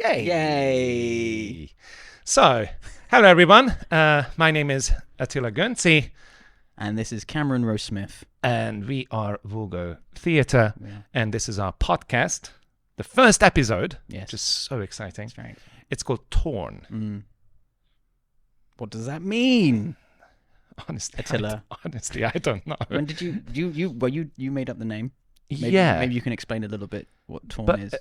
Yay! Yay! So, hello everyone. My name is Attila Gonczy. And this is Cameron Rose Smith. And we are VULGO Theatre. Yeah. And this is our podcast. The first episode, Yes. which is so exciting. That's right. It's called Torn. What does that mean? Honestly, Attila. I don't know. When did you made up the name? Maybe, Yeah. Maybe you can explain a little bit what Torn is.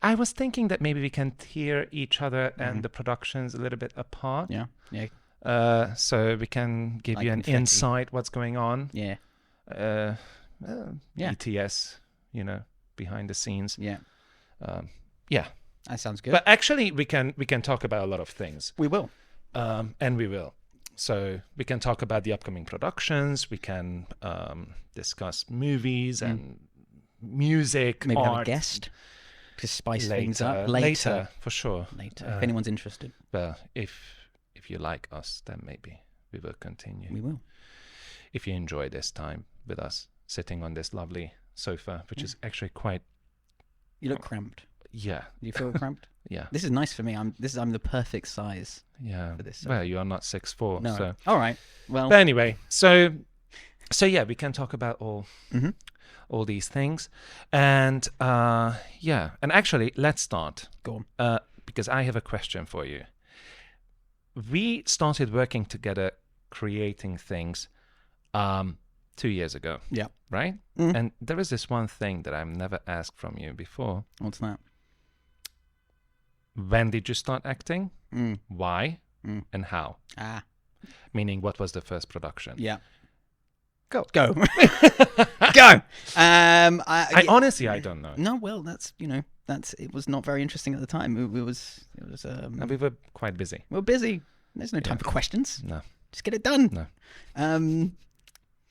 I was thinking that maybe we can tear each other and the productions a little bit apart. Yeah. Yeah. So we can give Like you an confetti. insight what's going on. Yeah. Yeah. ETS, behind the scenes. Yeah. Yeah. That sounds good. But actually, we can talk about a lot of things. We will. And we will. So we can talk about the upcoming productions. We can discuss movies and music, Maybe art. have a guest to spice things Later, up. later, for sure. Later. If anyone's interested. Well, if you like us, then maybe we will continue. We will. If you enjoy this time with us, sitting on this lovely sofa, which is actually quite... You look cramped. Yeah. Do you feel cramped? Yeah. This is nice for me. I'm the perfect size. Yeah. For this, Well, you are not 6'4". No. So. All right. Well. But anyway, so yeah, we can talk about all these things, and and actually, let's start. Go on. Because I have a question for you. We started working together, creating things, 2 years ago. Yeah. Right. And there is this one thing that I've never asked from you before. What's that? When did you start acting? Why? And how? Meaning, what was the first production? Yeah. Go. Go. Go. I honestly, I don't know. No, well, it was not very interesting at the time. It was. And we were quite busy. We were busy. There's no time for questions. No. Just get it done. No.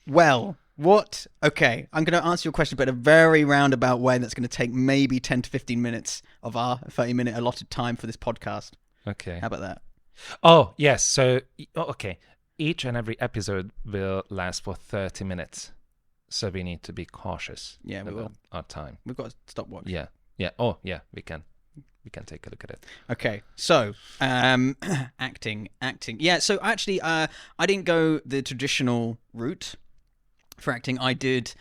Well, what? Okay, I'm going to answer your question, but in a very roundabout way. That's going to take maybe 10 to 15 minutes of our 30-minute allotted time for this podcast. Okay. How about that? Oh, yes. So, okay. Each and every episode will last for 30 minutes. So we need to be cautious about our time. We've got a stopwatch. Yeah. Yeah. Oh, yeah. We can take a look at it. Okay. So, acting. Yeah. So actually, I didn't go the traditional route for acting. I did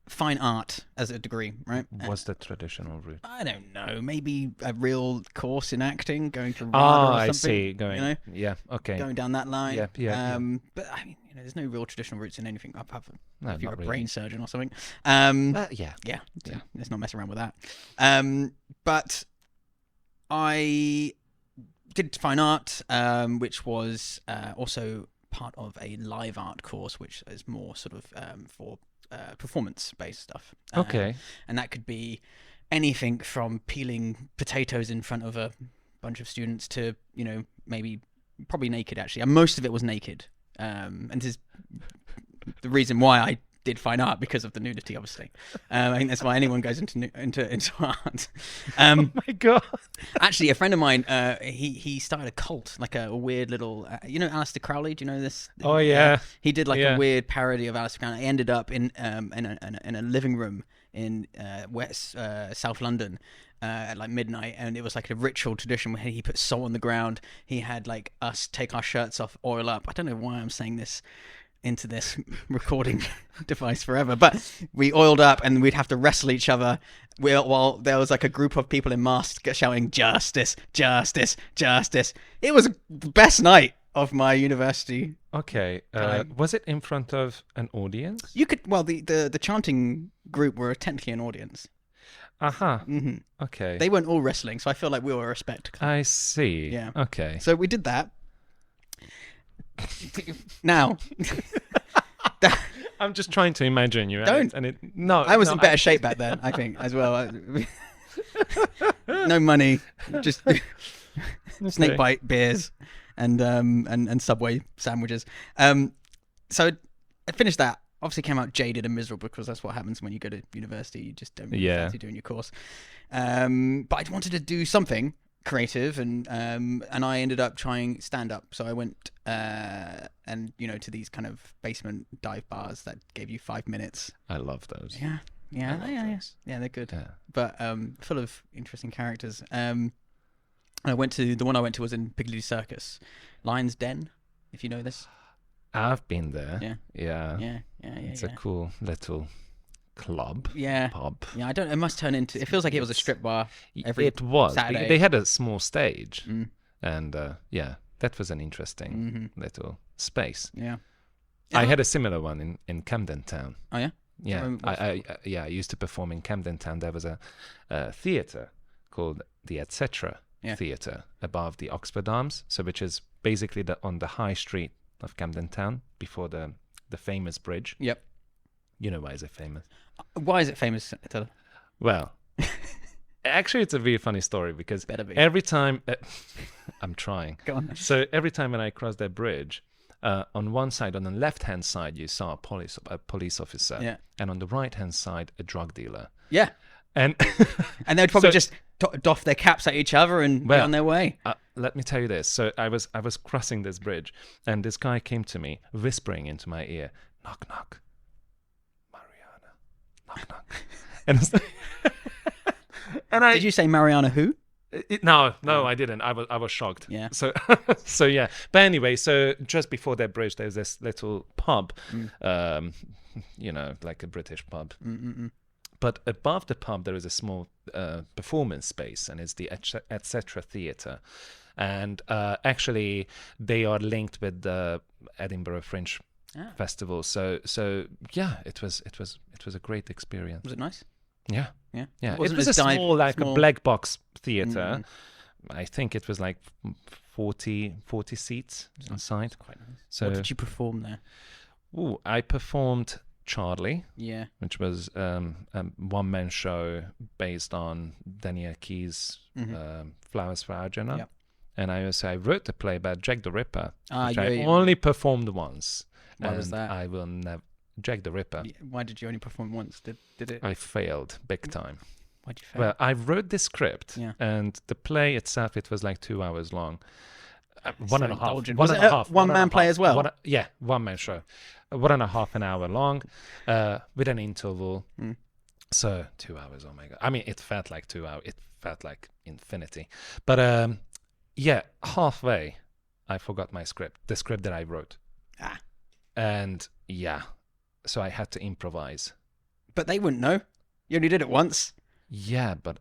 fine art as a degree, right? What's the traditional route? I don't know. Maybe a real course in acting, going to RADA Oh, or I something. see. Yeah. Okay. Going down that line. Yeah. But I mean, there's no real traditional routes in anything apart from No, if you're a not really. brain surgeon or something. Yeah. Let's not mess around with that. But I did fine art, which was also part of a live art course, which is more sort of for performance-based stuff. Okay. And that could be anything from peeling potatoes in front of a bunch of students to, maybe probably naked, actually. And most of it was naked. And this is the reason why I did fine art, because of the nudity, obviously. I think that's why anyone goes into art. Oh my God. Actually, a friend of mine, he started a cult, like a weird little, Aleister Crowley. Do you know this? Oh yeah. He did like a weird parody of Aleister Crowley. He ended up in a living room in South London at like midnight, and it was like a ritual tradition where he put salt on the ground. He had like us take our shirts off, oil up. I don't know why I'm saying this into this recording device forever, but we oiled up and we'd have to wrestle each other while there was like a group of people in masks shouting justice, justice, justice. It was the best night of my university. Okay. Was it in front of an audience? You could, well, the chanting group were technically an audience. Okay. They weren't all wrestling, so I feel like we were a spectacle. I see. Yeah. Okay. So we did that. Now, I'm just trying to imagine you. Don't. I was in better shape back then, I think, as well. No money, just snake bite beers and Subway sandwiches. So I finished that. Obviously came out jaded and miserable, because that's what happens when you go to university. You just don't really fancy doing your course. But I wanted to do something creative, and I ended up trying stand up. So I went to these kind of basement dive bars that gave you 5 minutes. I love those. Yeah, Yeah, they're good. Yeah. But full of interesting characters. The one I went to was in Piccadilly Circus, Lion's Den, if you know this. I've been there. Yeah. It's a cool little club. Pub. Yeah, it must turn into. It feels like it was a strip bar. It was. Saturday. They had a small stage, and that was an interesting little space. Yeah. I had a similar one in Camden Town. Oh yeah. Yeah, I used to perform in Camden Town. There was a theatre called the Etc. Theatre above the Oxford Arms, which is basically on the high street of Camden Town before the famous bridge. Yep. You know why is it famous? Why is it famous, Attila? Well, actually, it's a really funny story because every time I'm trying. Go on. So every time when I cross that bridge, on one side, on the left-hand side, you saw a police officer, and on the right-hand side, a drug dealer. Yeah. And they'd probably just doff their caps at each other and be on their way. Let me tell you this. So I was crossing this bridge, and this guy came to me, whispering into my ear, "Knock, knock, Mariana, knock, knock." And Did you say Mariana who? No, I didn't. I was shocked. Yeah. So yeah. But anyway, so just before that bridge, there's this little pub, like a British pub. But above the pub, there is a small performance space, and it's the Etc. Theatre. And actually, they are linked with the Edinburgh Fringe Festival. So yeah, it was a great experience. Was it nice? Yeah. It was a small a black box theatre. I think it was like 40 seats inside. That's quite nice. So, what did you perform there? I performed Charlie, which was a one-man show based on Daniel Keyes' Flowers for Algernon. Yep. And I wrote a play about Jack the Ripper, which I only performed once. Why was that? I will never... Jack the Ripper. Why did you only perform once? Did it? I failed big time. Why'd you fail? Well, I wrote the script, and the play itself, it was like 2 hours long. One and a half. Was it one-man play as well? One-man show. 1.5 hour long, with an interval. So 2 hours, oh my God. I mean, it felt like 2 hours. It felt like infinity. But halfway, I forgot my script, the script that I wrote. And so I had to improvise. But they wouldn't know. You only did it once. Yeah, but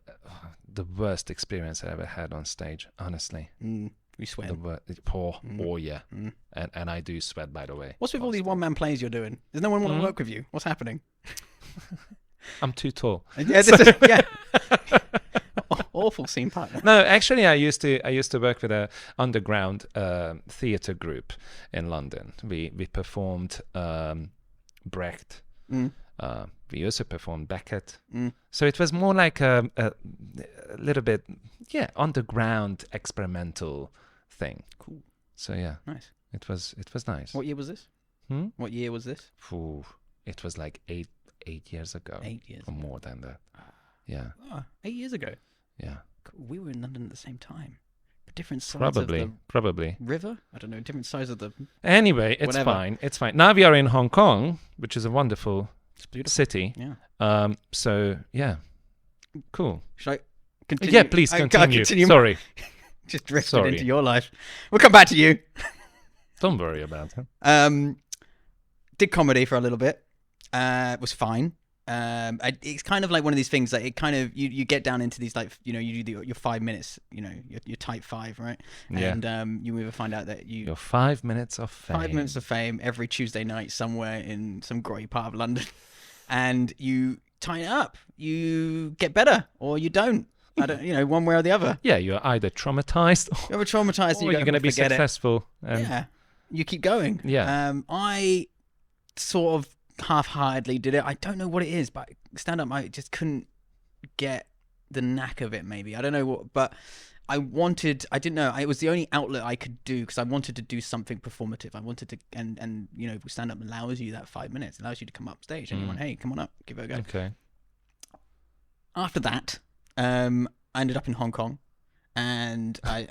the worst experience I ever had on stage, honestly. You sweat. Yeah. And I do sweat, by the way. What's with all these one-man plays you're doing? Does no one want to work with you? What's happening? I'm too tall. Yeah. Awful scene partner. No, actually, I used to work with a underground theatre group in London. We performed Brecht. We also performed Beckett. So it was more like a little bit, underground experimental thing. Cool. So yeah, nice. It was nice. What year was this? What year was this? It was like 8 years ago. 8 years. Or more than that. Yeah. 8 years ago. Yeah. We were in London at the same time. But different sides of the probably. river? I don't know, different sides of the... Anyway, it's fine. It's fine. Now we are in Hong Kong, which is a wonderful city. Yeah. So, yeah. Cool. Should I continue? Yeah, please continue. Sorry. Just drifted into your life. We'll come back to you. Don't worry about it. Did comedy for a little bit. It was fine. It's kind of like one of these things that it kind of you get down into these, like, you do your 5 minutes, your type 5, right? Yeah. And you either find out that your 5 minutes of fame. 5 minutes of fame every Tuesday night somewhere in some grey part of London, and you tie it up. You get better or you don't. I don't, one way or the other. Yeah, you're either traumatized or you're going to be successful. Yeah, you keep going. Yeah. I sort of half-heartedly did it. I don't know what it is, but stand-up, I just couldn't get the knack of it, maybe. I don't know what, but I didn't know, it was the only outlet I could do, because I wanted to do something performative. I wanted to, and stand-up allows you that 5 minutes, allows you to come up stage, and you want, hey, come on up, give it a go. Okay. After that, I ended up in Hong Kong, and I.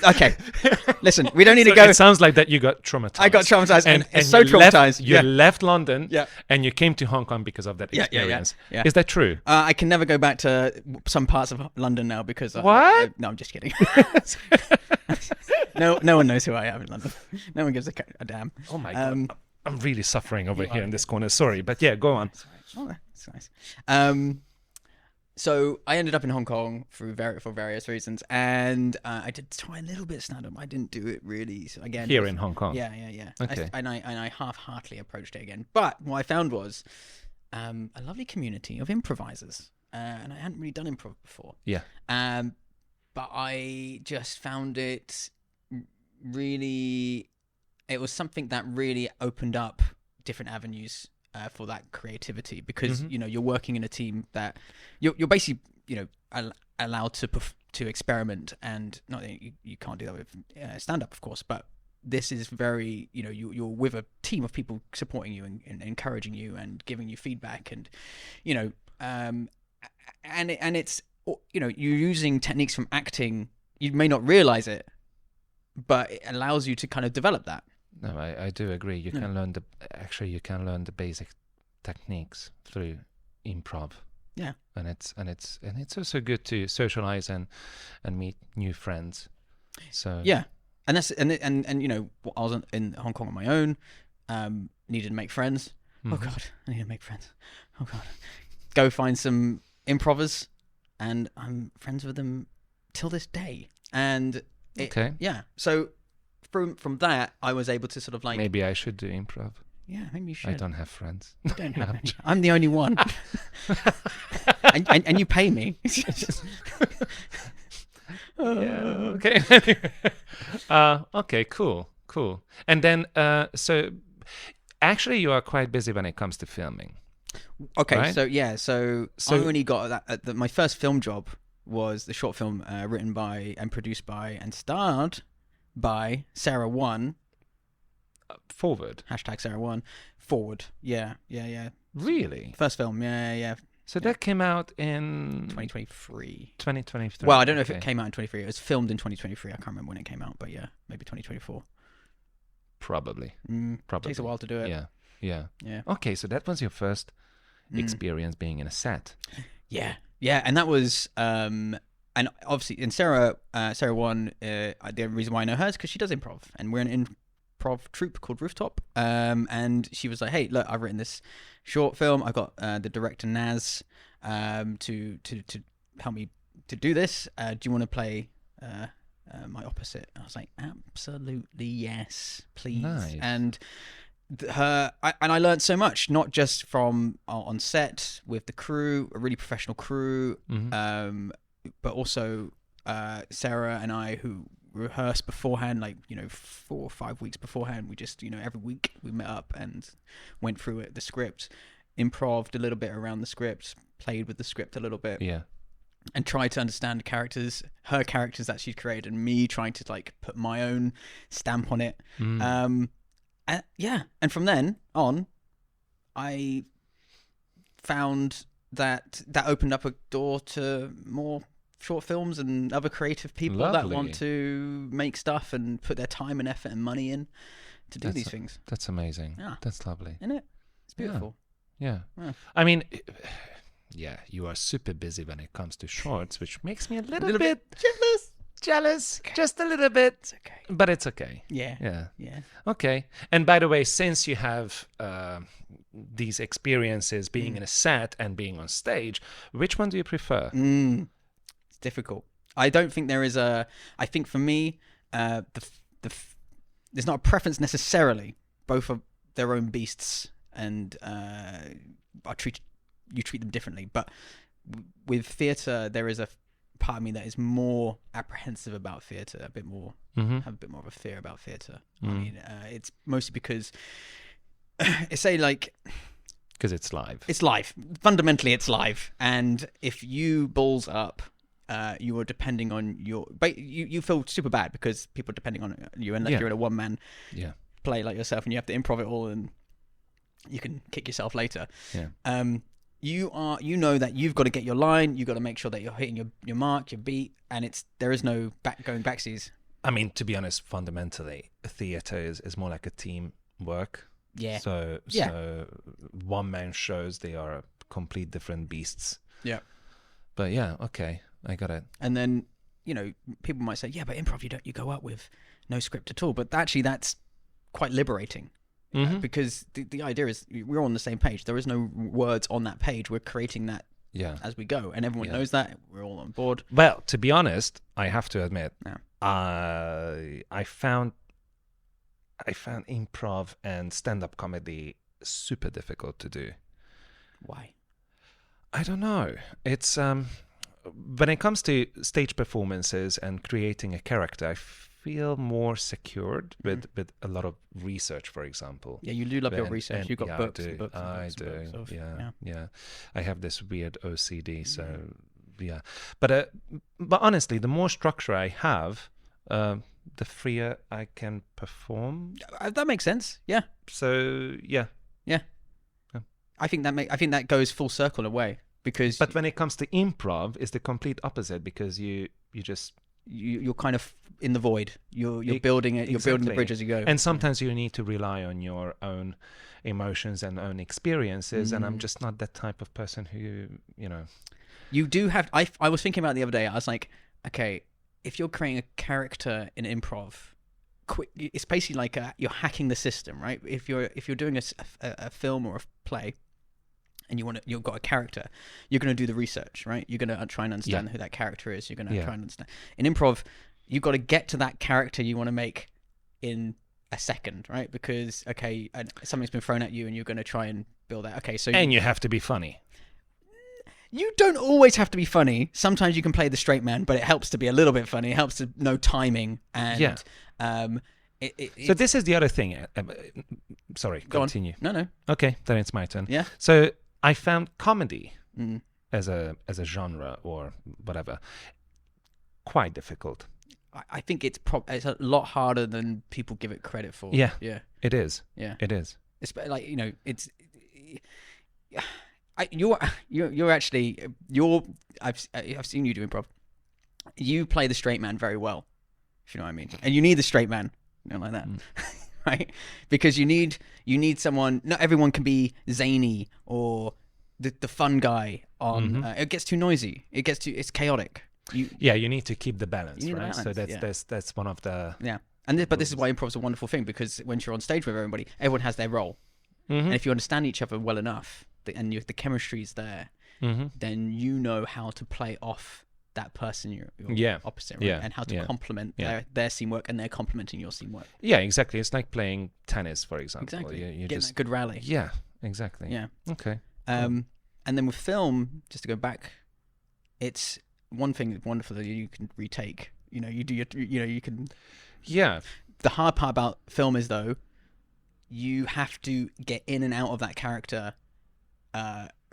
Okay, listen, we don't need to So go. it sounds like that you got traumatized. I got traumatized, and it's so you traumatized. You left London, Yeah. and you came to Hong Kong because of that experience. Yeah. Is that true? I can never go back to some parts of London now because What? no, I'm just kidding. No one knows who I am in London. No one gives a damn. Oh my god, I'm really suffering over here in this corner. Sorry, but yeah, go on. Oh, that's nice. So I ended up in Hong Kong for various reasons, and I did try a little bit of stand-up. I didn't do it really. So again, Here in Hong Kong. Yeah. Okay. I half-heartedly approached it again. But what I found was a lovely community of improvisers, and I hadn't really done improv before. Yeah. But I just found it really. It was something that really opened up different avenues for that creativity, because you're working in a team that you're basically allowed to experiment, and not that you can't do that with stand up, of course, but this is very you're with a team of people supporting you and encouraging you and giving you feedback, and and it's you're using techniques from acting. You may not realize it, but it allows you to kind of develop that. No, I do agree. You can learn the basic techniques through improv. Yeah. And it's also good to socialize and meet new friends. So yeah, and that's and I was in Hong Kong on my own. Needed to make friends. Oh god, I need to make friends. Oh god, go find some improvers, and I'm friends with them till this day. And so from that, I was able to sort of like, maybe I should do improv. Yeah, maybe you should. I don't have friends. You don't have any. I'm the only one. and you pay me. Yeah. Okay. Okay. Cool. And then, so actually, you are quite busy when it comes to filming. Okay. Right? So I only got that. My first film job was the short film written by and produced by and starred by Sarah One. Forward. #Sarah One. Forward. Yeah. Really? First film. Yeah. So that came out in 2023. 2023. Well, I don't know if it came out in 2023. It was filmed in 2023. I can't remember when it came out, but yeah, maybe 2024. Probably. Takes a while to do it. Yeah. Okay, so that was your first experience being in a set. Yeah, and that was and obviously, and Sarah One. The reason why I know her is because she does improv, and we're an improv troupe called Rooftop. And she was like, "Hey, look, I've written this short film. I got the director Naz to help me to do this. Do you want to play my opposite?" I was like, "Absolutely yes, please." Nice. And I learned so much, not just from on set with the crew, a really professional crew, but also Sarah and I, who rehearsed beforehand, 4 or 5 weeks beforehand. We just every week we met up and went through the script, improved a little bit around the script, played with the script a little bit, and tried to understand her characters that she'd created, and me trying to put my own stamp on it. And from then on, I found that opened up a door to more short films and other creative people that want to make stuff and put their time and effort and money in to do these things. That's amazing. Yeah. That's lovely. Isn't it? It's beautiful. Yeah. I mean, you are super busy when it comes to shorts, which makes me a little bit jealous, just a little bit. It's okay. But it's okay. Yeah. Okay. And by the way, since you have these experiences being in a set and being on stage, which one do you prefer? It's difficult. I don't think there is I think for me, there's not a preference necessarily. Both are their own beasts, and you treat them differently. But with theatre, there is a part of me that is more apprehensive about theatre, have a bit more of a fear about theatre. I mean, it's mostly because because it's live. It's live. Fundamentally, it's live, and if you balls up, you are depending on you feel super bad because people are depending on you, unless you're in a one-man play like yourself, and you have to improv it all, and you can kick yourself later. you know that you've got to get your line, you've got to make sure that you're hitting your mark, your beat, and there is no going backsies. I mean, to be honest, fundamentally, theater is more like a team work. Yeah. So one man shows, they are complete different beasts. Yeah. But yeah, okay, I got it. And then, people might say, yeah, but improv, you go up with no script at all. But actually, that's quite liberating. Because the idea is we're on the same page. There is no words on that page. We're creating that as we go, and everyone knows that. We're all on board. Well, to be honest, I have to admit, I found improv and stand-up comedy super difficult to do. Why? I don't know. It's when it comes to stage performances and creating a character, I feel more secured with a lot of research, for example. Yeah, you do love your research. You've got books. I do. Yeah. I have this weird OCD, so yeah. But honestly, the more structure I have, the freer I can perform. That makes sense. Yeah. So yeah. I think that goes full circle in a way, because. But when it comes to improv, it's the complete opposite, because you're kind of in the void. You're building it. You're building the bridge as you go. And sometimes you need to rely on your own emotions and own experiences. And I'm just not that type of person who, You do have. I was thinking about it the other day. I was like, okay, if you're creating a character in improv, it's basically like you're hacking the system, right? If you're doing a film or a play, and you've got a character, you're going to do the research, right? You're going to try and understand who that character is. You're going to try and understand. In improv, you've got to get to that character you want to make in a second, right? Because something's been thrown at you, and you're going to try and build that. Okay, so you have to be funny. You don't always have to be funny. Sometimes you can play the straight man, but it helps to be a little bit funny. It helps to know timing and. So this is the other thing. Sorry, continue. No. Okay, then it's my turn. Yeah. So I found comedy as a genre or whatever quite difficult. I think it's a lot harder than people give it credit for. Yeah. Yeah. It is. Yeah. It is. It's like, it's. You're actually I've seen you do improv. You play the straight man very well, if you know what I mean. And you need the straight man, like that, right? Because you need someone. Not everyone can be zany or the fun guy. It gets too noisy. It's chaotic. You need to keep the balance, right? Balance, so that's one of the But this is why improv is a wonderful thing, because when you're on stage with everybody, everyone has their role, and if you understand each other well enough, and the chemistry is there, then you know how to play off that person you're opposite, right? And how to complement their scene work, and they're complementing your scene work. Yeah, exactly. It's like playing tennis, for example. Exactly. You get that good rally. Yeah, exactly. Yeah. Okay. And then with film, just to go back, it's one thing wonderful that you can retake. You do you can. Yeah. The hard part about film is, though, you have to get in and out of that character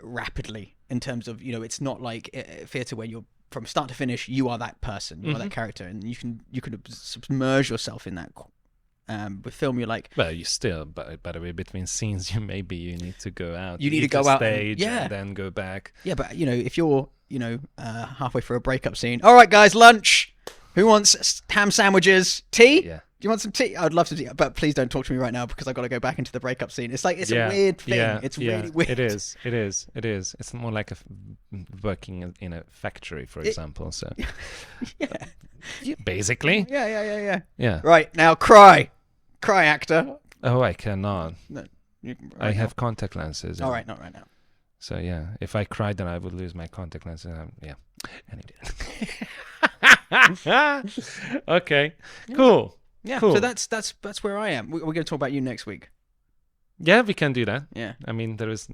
rapidly, in terms of, it's not like theatre where you're from start to finish, you are that person, you are that character, and you can submerge yourself in that. With film, you're like, well, you still, but by the way, between scenes, you need to go out. You need to go out stage, and then go back. Yeah, but if you're halfway through a breakup scene, all right, guys, lunch. Who wants ham sandwiches? Tea? Yeah. Do you want some tea? I'd love some tea, but please don't talk to me right now, because I've got to go back into the breakup scene. It's like, it's a weird thing. It's really weird. It is. It's more like working in a factory, for example. So, basically. Yeah. Right, now cry, actor. Oh, I cannot. No, I have contact lenses. All right, not right now. So yeah, if I cried, then I would lose my contact lenses. Anyway. Okay. Cool. Yeah. Cool. So that's where I am. We're going to talk about you next week. Yeah, we can do that. Yeah. I mean, there is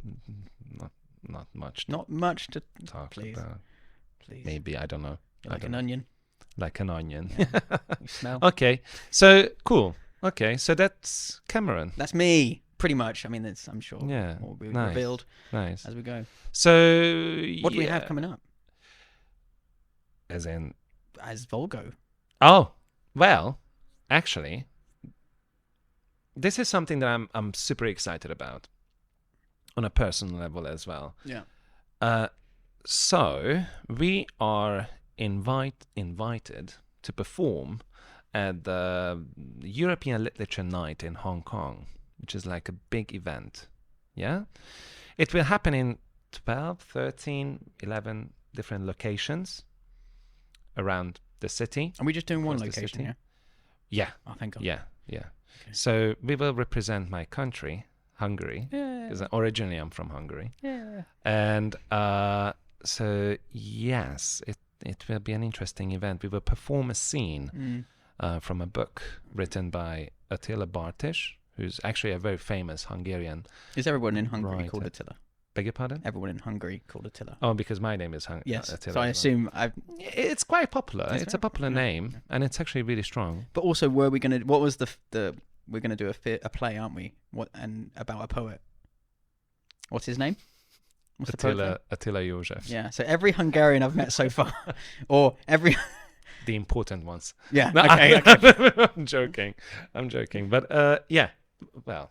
not much. Not much to talk about. Please. Maybe, I don't know. Like an onion. Like an onion. Yeah. You smell. Okay. So cool. Okay. So that's Cameron. That's me. Pretty much. I mean, I'm sure. Yeah. Will be nice. revealed. Nice. As we go. So what do we have coming up? As VULGO. Oh, well, actually, this is something that I'm super excited about on a personal level as well. Yeah. So we are invited to perform at the European Literature Night in Hong Kong, which is like a big event. Yeah? It will happen in 12, 13, 11 different locations around the city. Are we just doing one Across the location? city. Yeah. Yeah. Oh, thank God. Yeah. Okay. So we will represent my country, Hungary, Yeah. because originally I'm from Hungary. Yeah. And so, yes, it will be an interesting event. We will perform a scene from a book written by Attila Bartish, who's actually a very famous Hungarian. Is everyone in Hungary writer. called Attila? Beg your pardon? Everyone in Hungary called Attila. Oh, because my name is Yes. Attila. So I assume It's quite popular. Is It's a it? popular Yeah. name, and it's actually really strong. But also, what was the we're gonna do a play, aren't we? About a poet. What's his name? What's the poet's name? Attila József. Yeah. So every Hungarian I've met so far, or every The important ones. yeah. No, Okay. I'm joking. But yeah, well,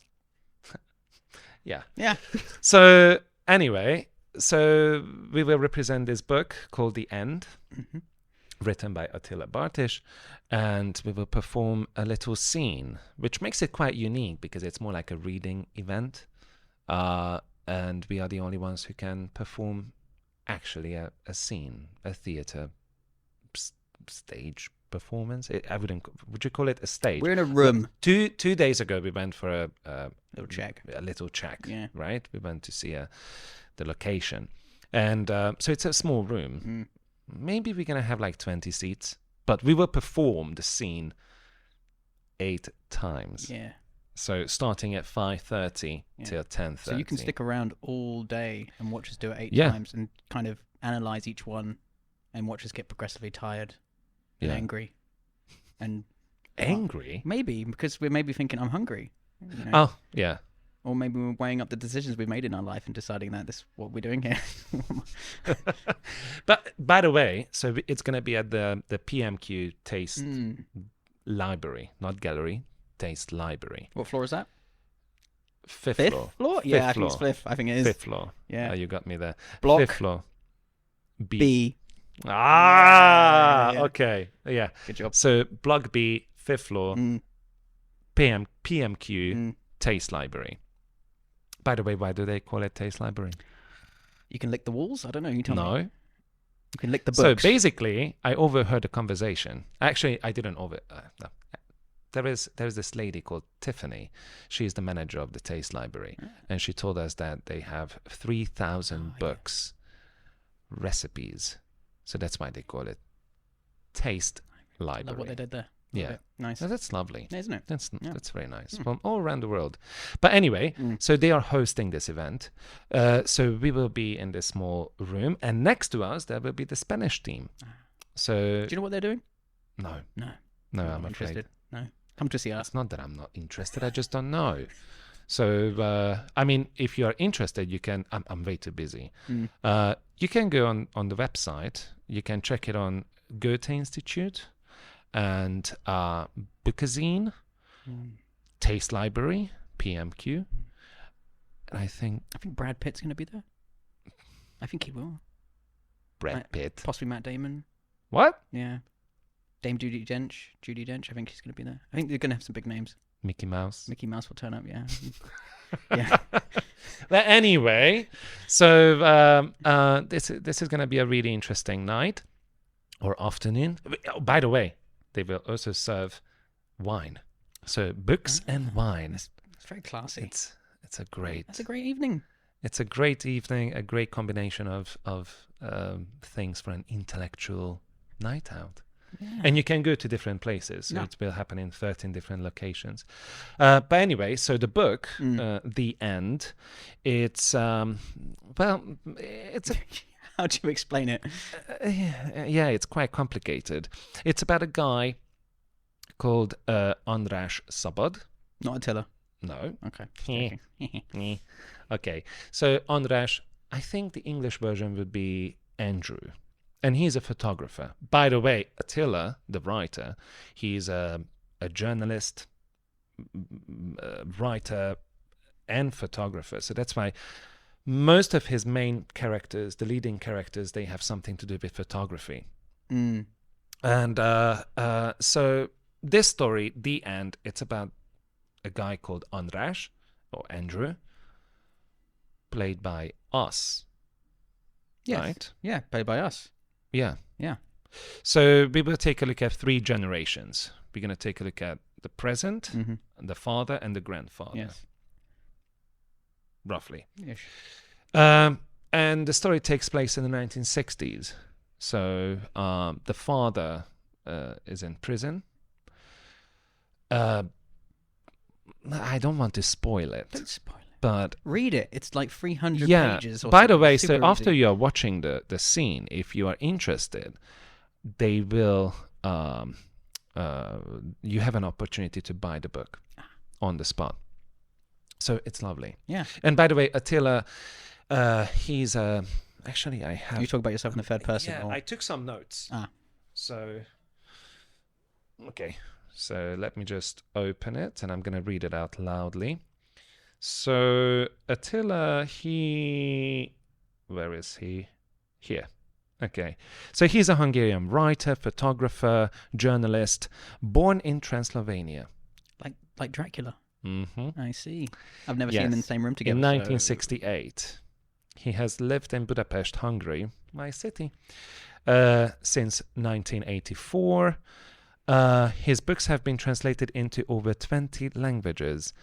yeah. Yeah. So anyway, so we will represent this book called The End, written by Attila Bartish, and we will perform a little scene, which makes it quite unique because it's more like a reading event, and we are the only ones who can perform actually a scene, a theatre stage performance. Would you call it a stage? We're in a room. Two days ago, we went for a Little check. Yeah. right? We went to see the location, and so it's a small room. Maybe we're gonna have like 20 seats, but we will perform the scene 8 times. Yeah. So starting at 5:30 till 10:30. So you can stick around all day and watch us do it 8 Yeah. times and kind of analyze each one, and watch us get progressively tired and Yeah. angry, and Angry? maybe because we're maybe thinking I'm hungry. You know? Oh, yeah. Or maybe we're weighing up the decisions we've made in our life and deciding that this is what we're doing here. But by the way, so it's going to be at the PMQ Taste Library, not gallery, Taste Library. What floor is that? Fifth Fifth floor. floor? Yeah, Fifth I think it's floor. fifth. I think it is. Fifth floor. Yeah. You got me there. Block Fifth floor. B. Ah, Yeah. okay. Yeah. Good job. So block B, fifth floor, PMQ Taste Library. By the way, why do they call it Taste Library? You can lick the walls? I don't know. You tell me. No. You can lick the So books. basically, I overheard a conversation. Actually, I didn't no. There is this lady called Tiffany. She's the manager of the Taste Library, and she told us that they have 3,000 books, recipes. So that's why they call it Taste Library. I love what they did there. Yeah. Love it. Nice. Now, that's lovely. Isn't it? That's Yeah. that's very nice from all around the world. But anyway, so they are hosting this event. So we will be in this small room, and next to us there will be the Spanish team. So Do you know what they're doing? no, No. I'm Not afraid. interested. No. Come to see us. It's not that I'm not interested. I just don't know. So I mean, if you are interested, you can. I'm way too busy. You can go on the website. You can check it on Goethe Institute and Bookazine, Taste Library, PMQ. And I think Brad Pitt's going to be there. I think he will. Brad Pitt. Possibly Matt Damon. What? Yeah. Dame Judi Dench. I think she's going to be there. I think they're going to have some big names. Mickey Mouse. Mickey Mouse will turn up, yeah. Yeah. But anyway, so this is going to be a really interesting night or afternoon. By the way, they will also serve wine. So books and wine. It's very classy. It's a great. That's a great evening. It's a great evening, a great combination of things for an intellectual night out. Yeah. And you can go to different places. So it will happen in 13 different locations. But anyway, so the book, The End, it's, it's a... How do you explain it? Yeah, it's quite complicated. It's about a guy called András Szabad. Not Attila. No. Okay. Okay. So András, I think the English version would be Andrew. And he's a photographer. By the way, Attila, the writer, he's a journalist, writer, and photographer. So that's why most of his main characters, the leading characters, they have something to do with photography. Mm. And so this story, The End, it's about a guy called András, or Andrew, played by us. Yes. Right? Yeah, played by us. Yeah. Yeah. So we will take a look at 3 generations. We're going to take a look at the present, Mm-hmm. the father, and the grandfather. Yes. Roughly. Ish. And the story takes place in the 1960s. So the father is in prison. I don't want to spoil it. Don't spoil it. But read it. It's like 300 yeah. pages. Or By the something. way, Super so after easy. you are watching the scene, if you are interested, they will. You have an opportunity to buy the book on the spot. So it's lovely. Yeah. And by the way, Attila, he's actually I have. You talk about yourself in the third person. Yeah, or... I took some notes. So, okay. So let me just open it, and I'm going to read it out loudly. So Attila, where is he? Here. Okay. So he's a Hungarian writer, photographer, journalist, born in Transylvania. Like Dracula. Mm-hmm. I see. I've never seen them in the same room together. In 1968. He has lived in Budapest, Hungary, my city, since 1984. His books have been translated into over 20 languages.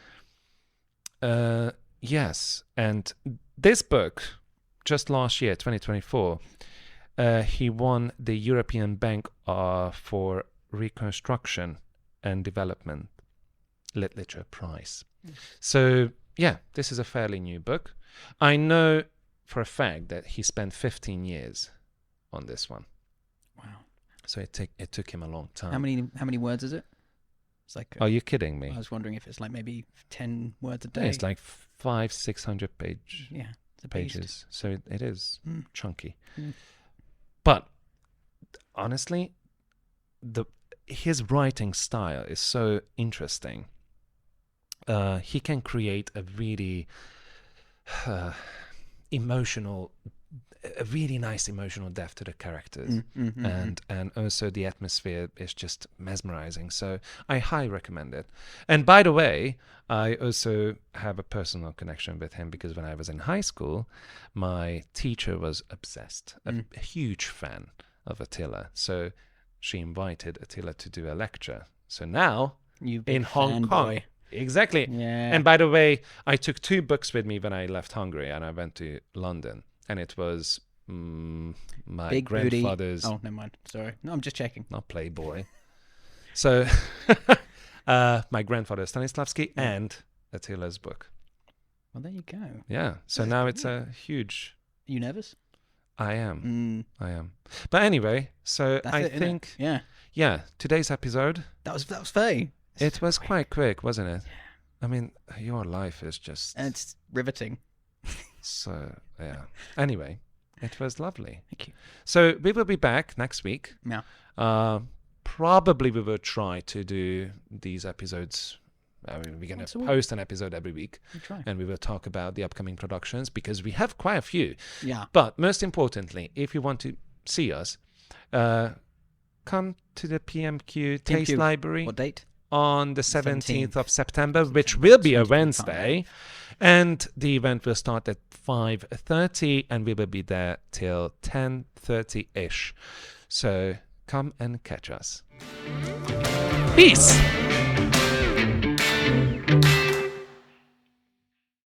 Yes, and this book, just last year, 2024, he won the European Bank for Reconstruction and Development Literature Prize. So, yeah, this is a fairly new book. I know for a fact that he spent 15 years on this one. Wow. So it took him a long time. How many words is it? It's like. Are you kidding me? I was wondering if it's like maybe 10 words a day. Yeah, it's like 500-600 Yeah, it's a pages. beast. So it is Mm. chunky. Mm. But honestly, his writing style is so interesting. He can create a really a really nice emotional depth to the characters. And also the atmosphere is just mesmerizing. So I highly recommend it. And by the way, I also have a personal connection with him because when I was in high school, my teacher was obsessed, a huge fan of Attila. So she invited Attila to do a lecture. So now in Hong Kong. Boy. Exactly. Yeah. And by the way, I took 2 books with me when I left Hungary and I went to London. And it was my Big grandfather's... Booty. Oh, never mind. Sorry. No, I'm just checking. Not Playboy. So, my grandfather Stanislavski and Attila's book. Well, there you go. Yeah. So now it's a huge... You nervous? I am. I am. But anyway, so That's I it, innit? think... Yeah. Yeah, today's episode... That was fair. It was quite quick, wasn't it? I mean, your life is just... And it's riveting. So, yeah. Anyway, it was lovely. Thank you. So we will be back next week. Yeah. Probably we will try to do these episodes. I mean, we're going to post an episode every week. We'll try. And we will talk about the upcoming productions because we have quite a few. Yeah. But most importantly, if you want to see us, come to the PMQ Taste Library. What date? On the 17th of September, which will be a Wednesday. And the event will start at 5:30 and we will be there till 10:30-ish. So come and catch us. Peace!